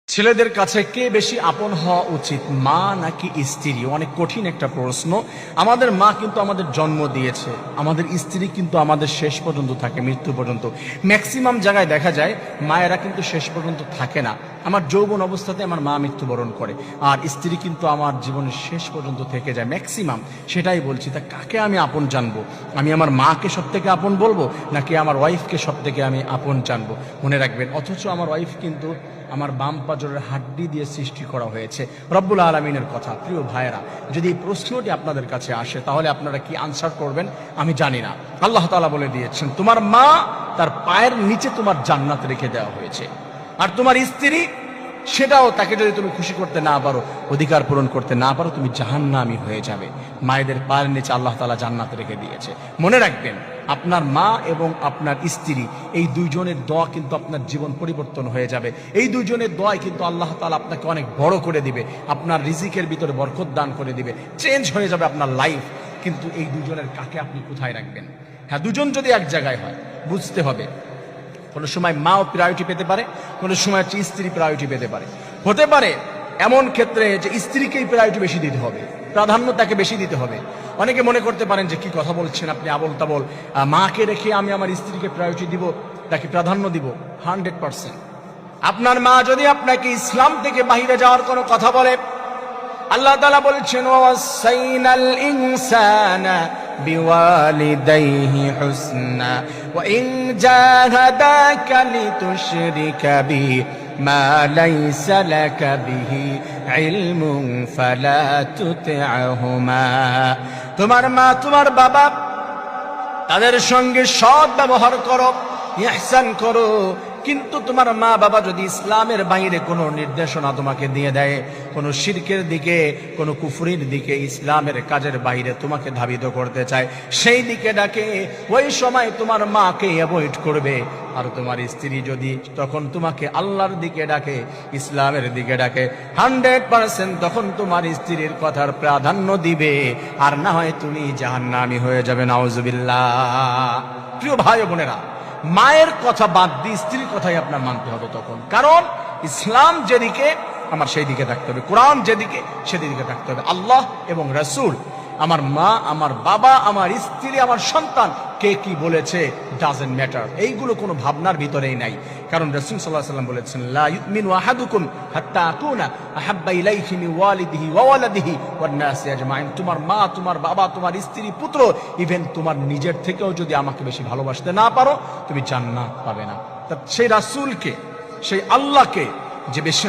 ছেলেদের কাছে কে বেশি আপন হওয়া উচিত, মা নাকি স্ত্রী? অনেক কঠিন একটা প্রশ্ন। আমাদের মা কিন্তু আমাদের জন্ম দিয়েছে, আমাদের স্ত্রী কিন্তু আমাদের শেষ পর্যন্ত থাকে, মৃত্যু পর্যন্ত। ম্যাক্সিমাম জায়গায় দেখা যায় মায়েরা কিন্তু শেষ পর্যন্ত থাকে না। আমার যৌবন অবস্থাতে আমার মা মৃত্যুবরণ করে, আর স্ত্রী কিন্তু আমার জীবনের শেষ পর্যন্ত থেকে যায় ম্যাক্সিমাম। সেটাই বলছি, তা কাকে আমি আপন জানবো? আমি আমার মাকে সব থেকে আপন বলবো, নাকি আমার ওয়াইফকে সব থেকে আমি আপন জানবো? মনে রাখবেন, অথচ আমার ওয়াইফ কিন্তু আমার বাম পাজরের হাড্ডি দিয়ে সৃষ্টি করা হয়েছে, রব্বুল আলামিনের কথা। প্রিয় ভাইয়েরা, যদি এই প্রশ্নটি আপনাদের কাছে আসে তাহলে আপনারা কি আনসার করবেন আমি জানি না। আল্লাহ তাআলা বলে দিয়েছেন, তোমার মা তার পায়ের নিচে তোমার জান্নাত রেখে দেওয়া হয়েছে, আর তোমার স্ত্রী সেটাও, তাকে যদি তুমি খুশি করতে না পারো, অধিকার পূরণ করতে না পারো, তুমি জাহান্নামী হয়ে যাবে। মায়েদের পায়ের নিচে আল্লাহ তাআলা জান্নাত রেখে দিয়েছে। মনে রাখবেন, আপনার মা এবং আপনার স্ত্রী, এই দুইজনের দোয়া কিন্তু আপনার জীবন পরিবর্তন হয়ে যাবে। এই দুইজনের দোয়াই কিন্তু আল্লাহ তাআলা আপনাকে অনেক বড় করে দিবে, আপনার রিজিকের ভিতরে বরকত দান করে দিবে, চেঞ্জ হয়ে যাবে আপনার লাইফ। কিন্তু এই দুজনের কাকে আপনি কোথায় রাখবেন? হ্যাঁ, দুজন যদি এক জায়গায় হয়, বুঝতে হবে কোনো সময় মাও প্রায়োরিটি পেতে পারে, কোনো সময় হচ্ছে স্ত্রী প্রায়োরিটি পেতে পারে। হতে পারে এমন ক্ষেত্রে যে স্ত্রীকেই প্রায়োরিটি বেশি দিতে হবে, প্রাধান্য তাকে বেশি দিতে হবে। অনেকে মনে করতে পারেন যে কি কথা বলছেন আপনি, আবল তাবল। মাকে রেখে আমি আমার স্ত্রীকে প্রায়োরিটি দিব, তাকে প্রাধান্য দিব? 100%। আপনার মা যদি আপনাকে ইসলাম থেকে বাহিরে যাওয়ার কোনো কথা বলে, আল্লাহ তাআলা বলেছেন, ওয়াসাইনাল ইনসানা বিওয়ালিদাইহি হুসনা ওয়া ইন জাহাদাকা লিতুশরিকা বি মা লাইসা লাকা বিহি ইলমুন ফালা তুতি'হুমা। তোমার মা, তোমার বাবা, তাদের সঙ্গে সৎ ব্যবহার করো, ইহসান করো। কিন্তু তোমার মা বাবা যদি ইসলামের বাইরে কোনো নির্দেশনা তোমাকে দিয়ে দেয়, কোনো শিরকের দিকে, কোনো কুফরির দিকে, ইসলামের কাজের বাইরে তোমাকে ধাবিত করতে চায়, সেই দিকে ডাকে, ওই সময় তোমার মাকে অ্যাভয়েড করবে। আর তোমার স্ত্রী যদি তখন তোমাকে আল্লাহর দিকে ডাকে, ইসলামের দিকে ডাকে, 100% তখন তোমার স্ত্রীর কথার প্রাধান্য দিবে, আর না হয় তুমি জাহান্নামী হয়ে যাবে, নাউজুবিল্লাহ। প্রিয় ভাই ও বোনেরা, মায়ের কথা বাদ দিয়ে স্ত্রীর কথাই আপনার মানতে হবে তখন। কারণ ইসলাম যেদিকে, আমার সেই দিকে থাকতে হবে, কোরআন যেদিকে, সেদিকে থাকতে হবে। আল্লাহ এবং রাসূল, আমার মা, আমার বাবা, আমার স্ত্রী, আমার সন্তান, কে কি বলেছে ডাজন্ট ম্যাটার। এইগুলো কোনো ভাবনার ভিতরেই নাই। কারণ রাসূল সাল্লাল্লাহু আলাইহি ওয়াসাল্লাম বলেছেন, লা ইউমিনু আহাদুকুম হাত্তা আকুনা আহাব্বা ইলাইহি মিন ওয়ালিদিহি ওয়া ওয়ালাদিহি ওয়ান নাসি আজমাইন। তোমার মা, তোমার বাবা, তোমার স্ত্রী, পুত্র, ইভেন তোমার নিজের থেকেও যদি আমাকে বেশি ভালোবাসতে না পারো, তুমি জান্নাত পাবে না। তা সেই রাসূলকে, সেই আল্লাহকে যে বেশি